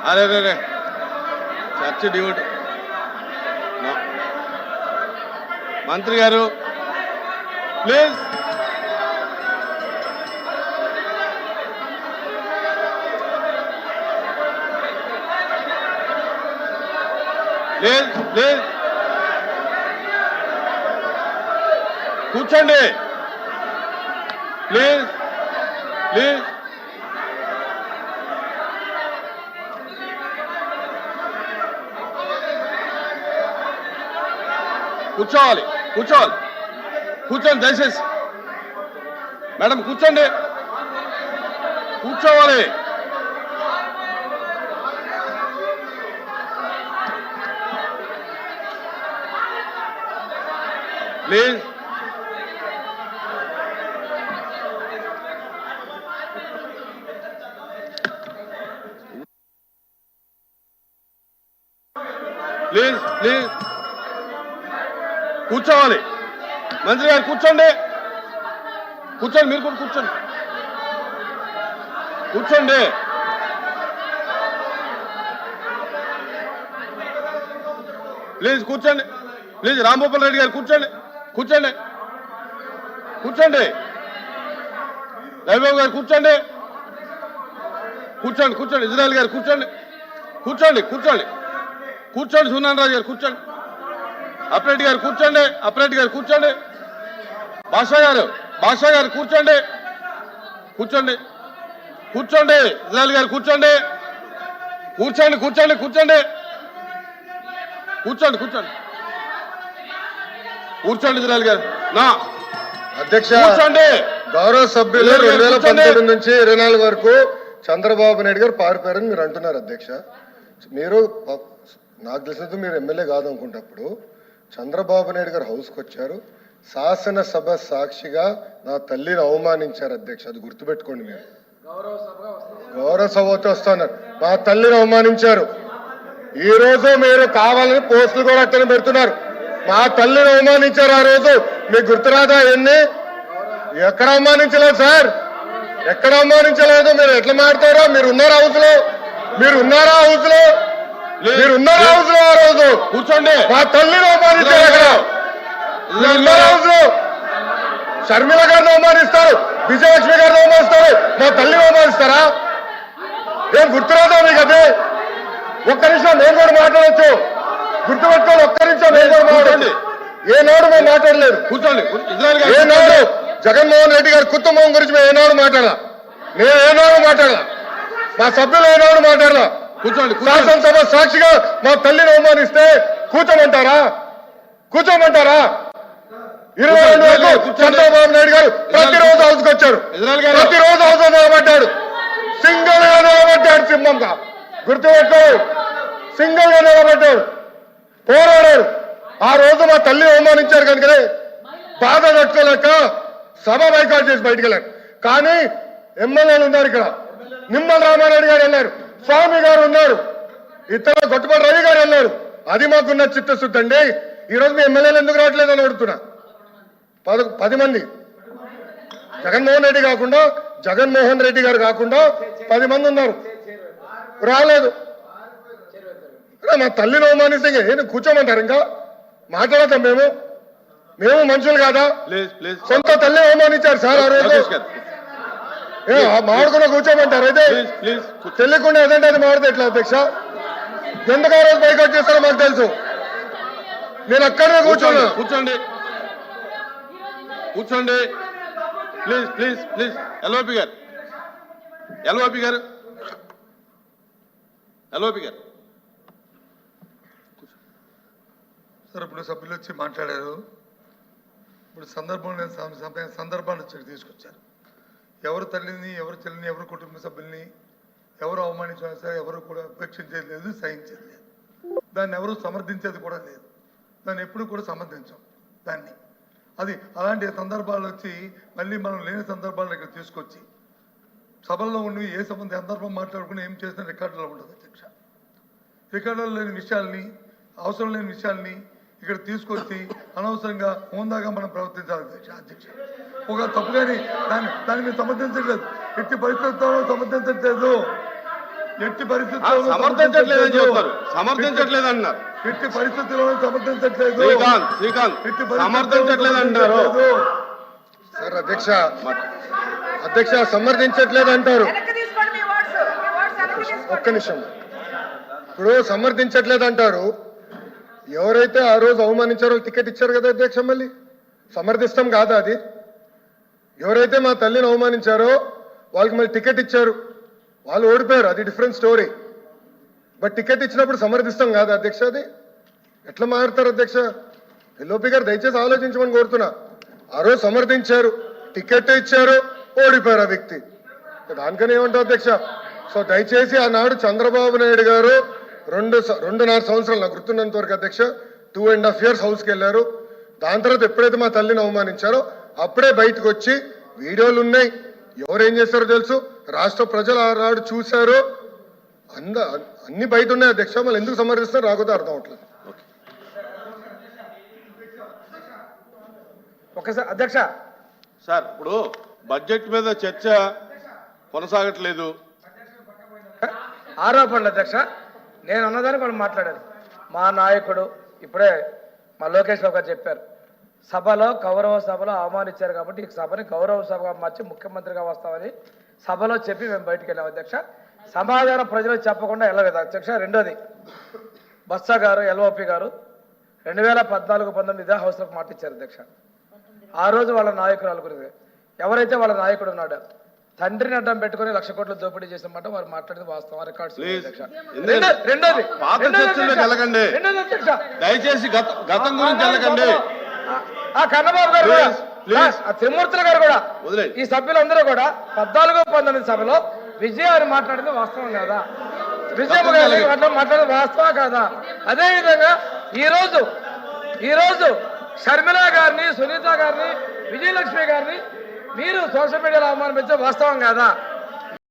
అరే రే చర్చ డ్యూట్ మంత్రి గారు ప్లీజ్ ప్లీజ్ ప్లీజ్ కూర్చోండి ప్లీజ్ ప్లీజ్ కూర్చోవాలి కూర్చోవాలి కూర్చోండి దయచేసి మేడం కూర్చోండి కూర్చోవాలి ప్లీజ్ ప్లీజ్ ప్లీజ్ కూర్చోవాలి మంత్రి గారు కూర్చోండి కూర్చోండి మీరు కూడా కూర్చోండి కూర్చోండి ప్లీజ్ కూర్చోండి ప్లీజ్ రాంభూపాల్ రెడ్డి గారు కూర్చోండి కూర్చోండి కూర్చోండి రవిబాబు గారు కూర్చోండి కూర్చోండి కూర్చోండి ఇజ్రాయల్ గారు కూర్చోండి కూర్చోండి కూర్చోండి కూర్చోండి సునాన్ రాజు గారు కూర్చోండి అప్రెడ్డి గారు కూర్చోండి అప్రెడ్డి గారు కూర్చోండి భాషా గారు కూర్చోండి కూర్చోండి కూర్చోండి ఇజ్రాయల్ గారు కూర్చోండి కూర్చోండి కూర్చోండి కూర్చోండి కూర్చోండి కూర్చోండి కూర్చోండి ఇజ్రాయల్ గారు నా అధ్యక్ష కూర్చోండి గౌరవ సభ్యులు 2019 నుంచి 24 వరకు చంద్రబాబు నాయుడు గారు పారిపోయారని మీరు అంటున్నారు అధ్యక్ష. మీరు నాకు తెలిసినంత మీరు ఎమ్మెల్యే కాదనుకుంటప్పుడు చంద్రబాబు నాయుడు గారు హౌస్కి వచ్చారు, శాసనసభ సాక్షిగా నా తల్లిని అవమానించారు అధ్యక్ష. అది గుర్తుపెట్టుకోండి. మీరు గౌరవ సభతో వస్తున్నారు, మా తల్లిని అవమానించారు. ఈ రోజు మీరు కావాలని పోస్టులు కూడా అట్టని పెడుతున్నారు. మా తల్లిని అవమానించారు ఆ రోజు, మీకు గుర్తురాదా? ఎన్ని ఎక్కడ అవమానించలేదు సార్, ఎక్కడ అవమానించలేదు. మీరు ఎట్లా మాట్లాడతారో, మీరు ఉన్నారా హౌస్ లో? మీరు ఉన్నారా హౌస్ లో? మీరు ఉన్నారా హౌస్ లో? ఆ రోజు కూర్చోండి. మా తల్లిని అవమానించారు. అక్కడ ఉన్నారా హౌస్ లో? షర్మిల గారిని అవమానిస్తారు, విజయలక్ష్మి గారిని అవమానిస్తారు, మా తల్లిని అవమానిస్తారా? ఏం గుర్తురాదా మీకు? అదే ఒక్క నిమిషం నేను కూడా మాట్లాడచ్చు, గుర్తుపెట్టుకోండి. ఒక్క నిమిషం నేను కూడా మాట్లాడండి. ఏనాడు మేము మాట్లాడలేదు. కూర్చోండి. ఏనాడు జగన్మోహన్ రెడ్డి గారి కుటుంబం గురించి మేము ఏనాడు మాట్లాడాల? నేను ఏనాడు మాట్లాడాల? మా సభ్యులు ఏనాడు మాట్లాడాల? కూర్చోండి. శాసనసభ సాక్షిగా మా తల్లిని అవమానిస్తే కూర్చోమంటారా? కూర్చోమంటారా? 22 వరకు చంద్రబాబు నాయుడు గారు ప్రతిరోజు హౌస్కి వచ్చాడు, ప్రతిరోజు హౌస్ నిలబడ్డాడు, సింగిల్ గా నిలబడ్డాడు, సింహంగా గుర్తుపెట్టు, సింగిల్ గా నిలబడ్డాడు, పోరాడాడు. ఆ రోజు మా తల్లి అవమానించారు కనుకనే బాధ తట్టుకోలేక సభ బైకాట్ చేసి బయటికి వెళ్ళారు. కానీ ఎమ్మెల్యేలు ఉన్నారు ఇక్కడ, నిమ్మల రామారెడ్డి గారు వెళ్ళారు, స్వామి గారు ఉన్నారు, ఇతర గొట్టపాటి రవి గారు వెళ్ళారు. అది మాకున్న చిత్తశుద్ధి అండి. ఈరోజు మీ ఎమ్మెల్యేలు ఎందుకు రావట్లేదు అని అడుగుతున్నా. 10 మంది జగన్మోహన్ రెడ్డి కాకుండా, జగన్మోహన్ రెడ్డి గారు కాకుండా 10 మంది ఉన్నారు, రాలేదు. మా తల్లిని అవమానిస్తే ఏం కూర్చోమంటారు? ఇంకా మాట్లాడతాం మేము? మేము మనుషులు కాదా? సొంత తల్లి అవమానించారు సార్ ఆ రోజు. మాడుకున్న కూర్చోమంటారు? అయితే తెలియకుండా ఏదంటే అది మాడితే ఎట్లా అధ్యక్ష? ఎందుకు ఆ రోజు బైకాట్ చేస్తారో మాకు తెలుసు. నేను అక్కడనే కూర్చోను. కూర్చోండి కూర్చోండి ప్లీజ్ ప్లీజ్ ప్లీజ్. ఎల్ఓపి గారు ఎల్ఓపి గారు ఎల్ఓపి గారు సార్, ఇప్పుడు సభ్యులు వచ్చి మాట్లాడారు. ఇప్పుడు సందర్భాన్ని వచ్చి తీసుకొచ్చారు. ఎవరు తల్లిని, ఎవరు చెల్లిని, ఎవరు కుటుంబ సభ్యుల్ని ఎవరు అవమానించినా సరే ఎవరు కూడా ఉపేక్షించేది లేదు, సహించేది లేదు. దాన్ని ఎవరు సమర్థించేది కూడా లేదు. దాన్ని ఎప్పుడు కూడా సమర్థించాం దాన్ని. అది అలాంటి సందర్భాలు వచ్చి మళ్ళీ మనం లేని సందర్భాలను ఇక్కడ తీసుకొచ్చి సభల్లో ఉండి ఏ సందర్భం మాట్లాడుకుని ఏం చేసిన రికార్డులో ఉండదు అధ్యక్ష. రికార్డులో లేని విషయాల్ని, అవసరం లేని విషయాల్ని ఇక్కడ తీసుకొచ్చి అనవసరంగా హోందాగా మనం ప్రవర్తించాలి అధ్యక్ష. ఒక తప్పు కానీ దాన్ని మేము సమర్థించట్లేదు, ఎట్టి పరిస్థితుల్లో సమర్థించట్లేదు. ఎట్టి పరిస్థితుల్లో సమర్థించట్లేదని చెప్తారు, సమర్థించట్లేదు అంటున్నారు. ఎట్టి పరిస్థితుల్లో సమర్థించట్లేదు. శ్రీకాంత్ సమర్థించట్లేదు అంటారు సార్. అధ్యక్ష సమర్థించట్లేదు అంటారు. ఒక్క నిమిషం. ఇప్పుడు సమర్థించట్లేదు అంటారు. ఎవరైతే ఆ రోజు అవమానించారో టికెట్ ఇచ్చారు కదా అధ్యక్ష, మళ్ళీ సమర్థిస్తాం కాదా అది? ఎవరైతే మా తల్లిని అవమానించారో వాళ్ళకి మళ్ళీ టికెట్ ఇచ్చారు, వాళ్ళు ఓడిపోయారు, అది డిఫరెంట్ స్టోరీ. బట్ టికెట్ ఇచ్చినప్పుడు సమర్థిస్తాం కాదా అధ్యక్ష? అది ఎట్లా మారుతారు అధ్యక్ష? ఎల్ఓపి గారు దయచేసి ఆలోచించమని కోరుతున్నా. ఆ రోజు సమర్థించారు, టికెట్ ఇచ్చారు, ఓడిపోయారు ఆ వ్యక్తి. దానికని ఏమంటారు అధ్యక్ష? సో దయచేసి ఆనాడు చంద్రబాబు నాయుడు గారు 2.5 సంవత్సరాలు నాకు గుర్తున్నంత వరకు అధ్యక్ష 2.5 years హౌస్కి వెళ్ళారు. దాని తర్వాత ఎప్పుడైతే మా తల్లిని అవమానించారో అప్పుడే బయటకు వచ్చి వీడియోలు ఉన్నాయి, ఎవరేం చేస్తారో తెలుసు, రాష్ట్ర ప్రజలు ఆనాడు చూశారు, అన్ని బయట ఉన్నాయి అధ్యక్ష. మళ్ళీ ఎందుకు సమర్థిస్తారో రాకపోతే అర్థం అవట్లేదు. ఒకసారి అధ్యక్ష సార్, ఇప్పుడు బడ్జెట్ మీద చర్చ కొనసాగట్లేదు. ఆరోపణలు అధ్యక్ష, నేను అన్నదానికి వాళ్ళు మాట్లాడారు. మా నాయకుడు ఇప్పుడే మా లోకేష్ రావు గారు చెప్పారు, సభలో గౌరవ సభలో అవమానించారు కాబట్టి ఈ సభని గౌరవ సభగా మార్చి ముఖ్యమంత్రిగా వస్తామని సభలో చెప్పి మేము బయటికి వెళ్ళాం అధ్యక్ష. సమాధానం ప్రజలకు చెప్పకుండా వెళ్ళలేదు అధ్యక్ష. రెండోది, బొత్స గారు ఎల్ఓపి గారు 2014-19 ఇదే హౌస్లోకి మాట ఇచ్చారు అధ్యక్ష. ఆ రోజు వాళ్ళ నాయకురాలు గురించి ఎవరైతే వాళ్ళ నాయకుడు ఉన్నాడో తండ్రిని అడ్డం పెట్టుకుని 1,00,000 కోట్లు దోపిడీ చేసినమాట వారు మాట్లాడేది వాస్తవం, రికార్డ్స్. రెండోది దయచేసి గతం గురించి వెళ్ళకండి. ఆ కన్నబాబు గారు కూడా, ఆ త్రిమూర్తుల గారు కూడా, ఈ సభ్యులందరూ కూడా 14-19 సభలో విజయ అని మాట్లాడింది వాస్తవం కాదా? విజయ మాట్లాడేది వాస్తవం కాదా? అదేవిధంగా ఈరోజు షర్మిల గారిని, సునీత గారిని, విజయలక్ష్మి గారిని మీరు సోషల్ మీడియాలో అవమానించే వాస్తవం కాదా?